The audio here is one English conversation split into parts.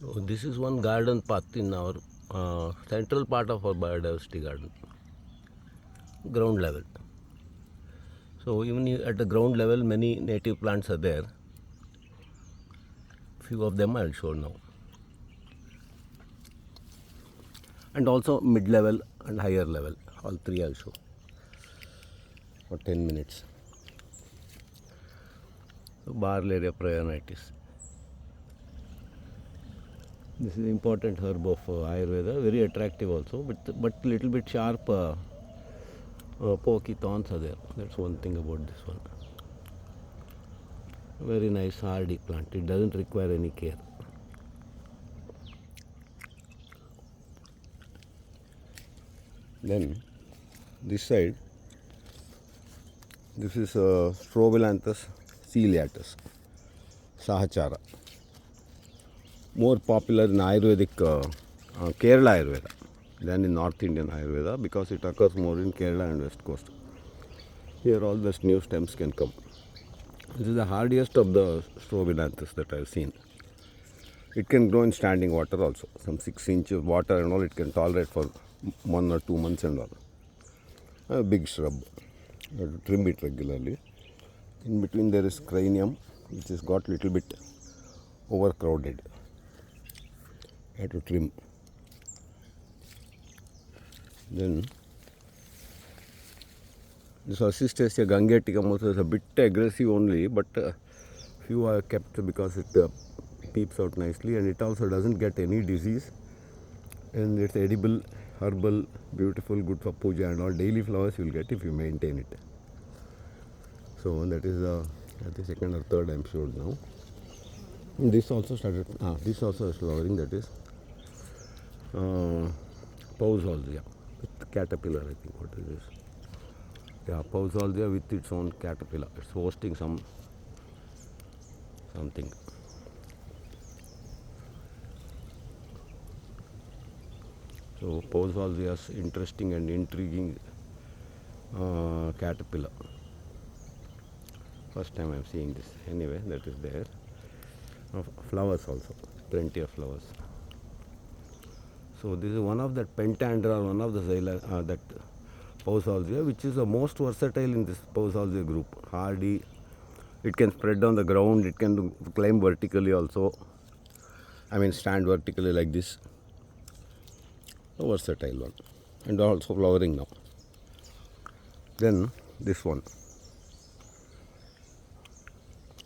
So this is one garden path in our central part of our biodiversity garden, ground level. So even at the ground level, many native plants are there. Few of them I'll show now. And also mid-level and higher level, all three I'll show for 10 minutes. So Barleria prionitis. This is an important herb of Ayurveda, very attractive also, but little bit sharp, pokey thorns are there. That's one thing about this one. Very nice hardy plant. It doesn't require any care. Then this side, this is Strobilanthus ciliatus, Sahachara. More popular in Ayurvedic, Kerala Ayurveda than in North Indian Ayurveda because it occurs more in Kerala and West Coast. Here all the new stems can come. This is the hardiest of the Strobilanthus that I have seen. It can grow in standing water also. Some 6 inches of water and all it can tolerate for 1 or 2 months and all. A big shrub. You have to trim it regularly. In between there is cranium, which has got little bit overcrowded. You have to trim. Then this Assistaceae gangeticum also is a bit aggressive only, but few are kept because it peeps out nicely, and it also doesn't get any disease, and it's edible, herbal, beautiful, good for puja and all. Daily flowers you will get if you maintain it. So that is the second or third I'm showed now. And this also started. This also is flowering. That is Pausalgia with caterpillar. I think what is this? Yeah, Pausalgia with its own caterpillar. It's hosting something. So Pausalgia is interesting and intriguing caterpillar. First time I'm seeing this. Anyway, that is there. Flowers also, plenty of flowers. So this is one of that Pentandra, one of the that Pausalgia, which is the most versatile in this Pausalgia group. Hardy, it can spread on the ground, it can climb vertically also. I mean stand vertically like this. A versatile one, and also flowering now. Then this one.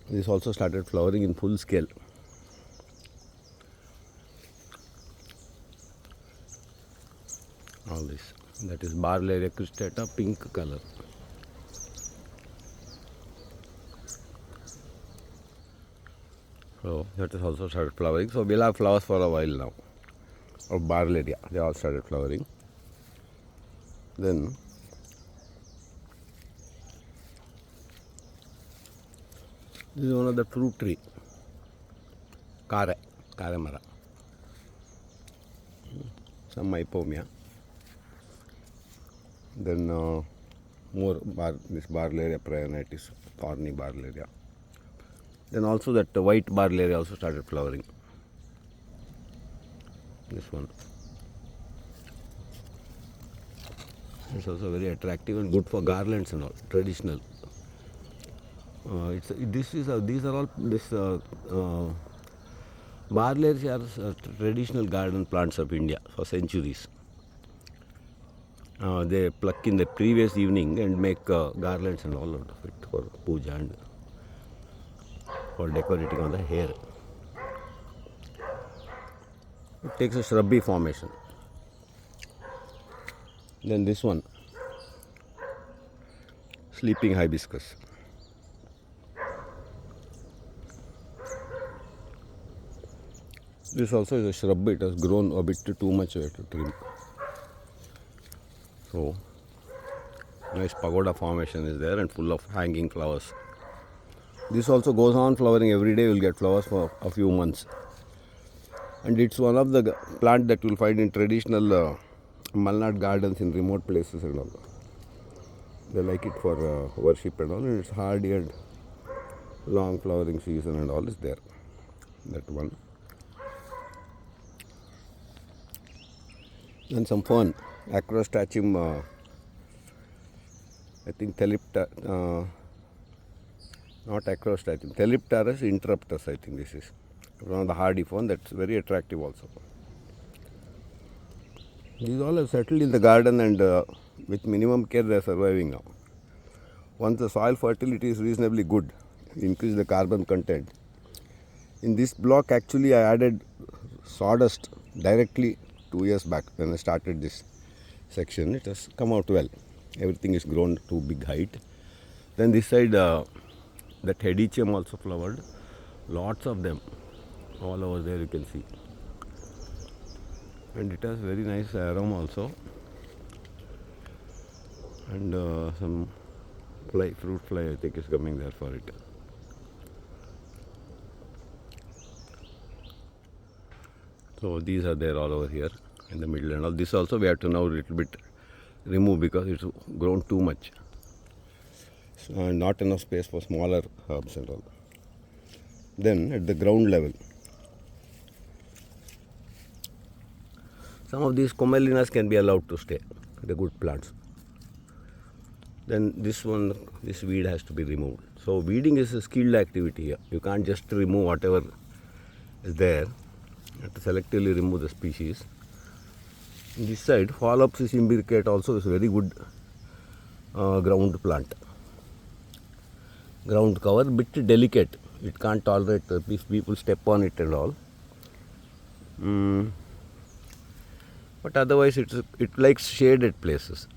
This also started flowering in full scale. All this. That is Barleria cristata, pink color. So that is also started flowering. So we'll have flowers for a while now. Of Barleria, they all started flowering. Then this is one of the fruit tree, Kare Mara. Some Mypomia. Then this Barleria prionitis, thorny Barleria. Then also that white Barleria also started flowering. This one. It's also very attractive and good for garlands and all, traditional. These are all Barlerias are traditional garden plants of India for centuries. They pluck in the previous evening and make garlands and all out of it for puja and for decorating on the hair. It takes a shrubby formation. Then this one, sleeping hibiscus. This also is a shrub. It has grown a bit too much to trim. So nice pagoda formation is there and full of hanging flowers. This also goes on flowering every day. You will get flowers for a few months. And it's one of the plant that you will find in traditional Malnad gardens in remote places and all. They like it for worship and all. And it's hardy and long flowering season and all is there. That one. And some fern, Acrostratum, I think not Acrostratum, Thelipterus interruptus, I think this is. One of the hardy fern that's very attractive also. These all have settled in the garden and with minimum care they are surviving now. Once the soil fertility is reasonably good, increase the carbon content. In this block actually I added sawdust directly 2 years back when I started this section. It has come out well. Everything is grown to big height. Then this side that hedychium also flowered. Lots of them all over there you can see. And it has very nice aroma also. And some fruit fly I think is coming there for it. So these are there all over here in the middle and all. This also we have to now little bit remove because it's grown too much. So, not enough space for smaller herbs and all. Then at the ground level, some of these comelinas can be allowed to stay, the good plants. Then this weed has to be removed. So weeding is a skilled activity here. You can't just remove whatever is there. You have to selectively remove the species. On this side, Phallopsis imbricate also is a very good ground plant. Ground cover, bit delicate. It can't tolerate if people step on it and all. But otherwise it likes shaded places.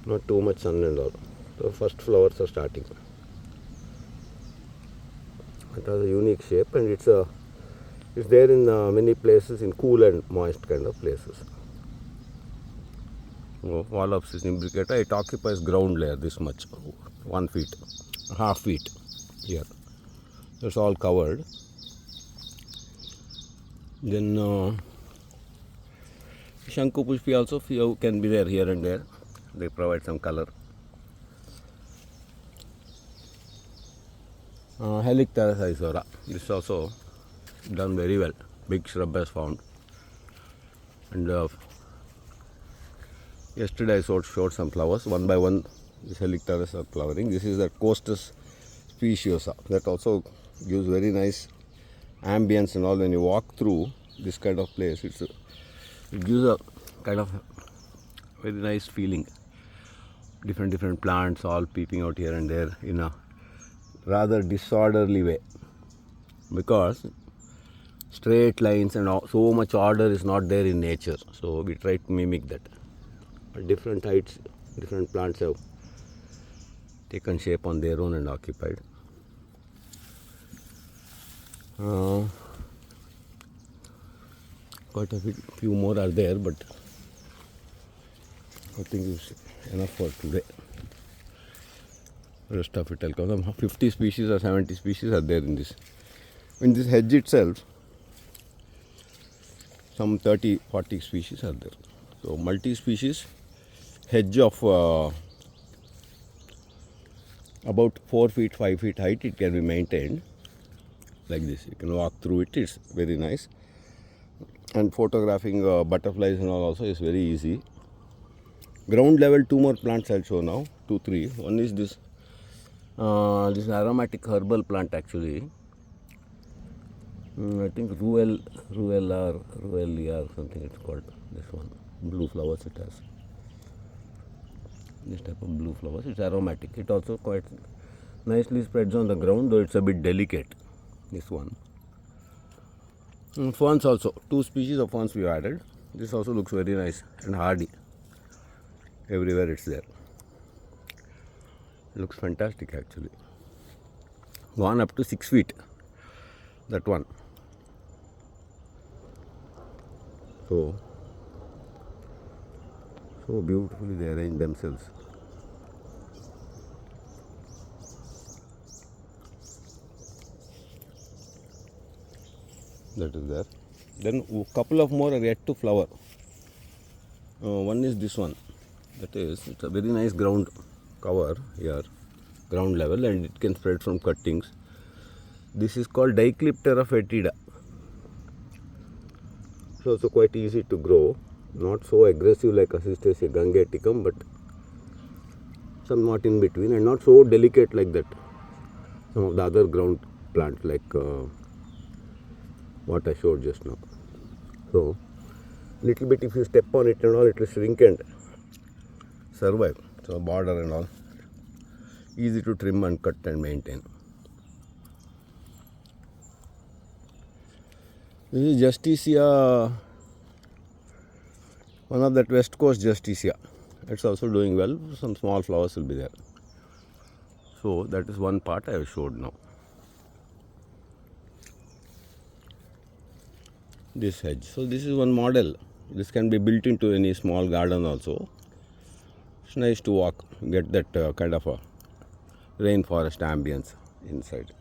Not too much sun and all. The first flowers are starting. It has a unique shape and it's there in many places in cool and moist kind of places. Phallopsis imbricata, it occupies ground layer this much, 1 feet, half feet here. That's all covered. Then Shankupushpi also few can be there here and there. They provide some color. Helicteris isora. This is also done very well. Big shrub has found. And yesterday I showed some flowers. One by one, these Helicteris are flowering. This is the Costus speciosa. That also gives very nice ambience and all. When you walk through this kind of place, it gives a kind of very nice feeling. Different plants all peeping out here and there in a rather disorderly way, because straight lines and so much order is not there in nature. So we try to mimic that. At different heights, different plants have taken shape on their own and occupied. Quite a few more are there, but I think it's enough for today. Rest of it will come. 50 species or 70 species are there in this. In this hedge itself, some 30-40 species are there. So multi-species hedge of about 4 feet, 5 feet height, it can be maintained like this. You can walk through it, it's very nice. And photographing butterflies and all also is very easy. Ground level, 2 more plants I'll show now, 2, 3. One is this aromatic herbal plant actually. I think Ruellia or something it's called. This one, blue flowers it has. This type of blue flowers, it's aromatic. It also quite nicely spreads on the ground, though it's a bit delicate. This one. Ferns also, 2 species of ferns we added. This also looks very nice and hardy. Everywhere it's there. It looks fantastic actually. Gone up to 6 feet. That one. So beautifully they arrange themselves. That is there. Then a couple of more are yet to flower. One is this one. That is, it's a very nice ground cover here, ground level, and it can spread from cuttings. This is called Dicliptera fetida. It's also quite easy to grow. not so aggressive like Assistacea gangeticum, but somewhat in between, and not so delicate like that. Some of the other ground plants like what I showed just now. So, little bit if you step on it and all, it will shrink and survive. So, border and all, easy to trim and cut and maintain. This is Justicia, one of that West Coast Justicia. It's also doing well. Some small flowers will be there. So that is one part I have showed now. This hedge. So this is one model. This can be built into any small garden also. It's nice to walk, get that kind of a rainforest ambience inside.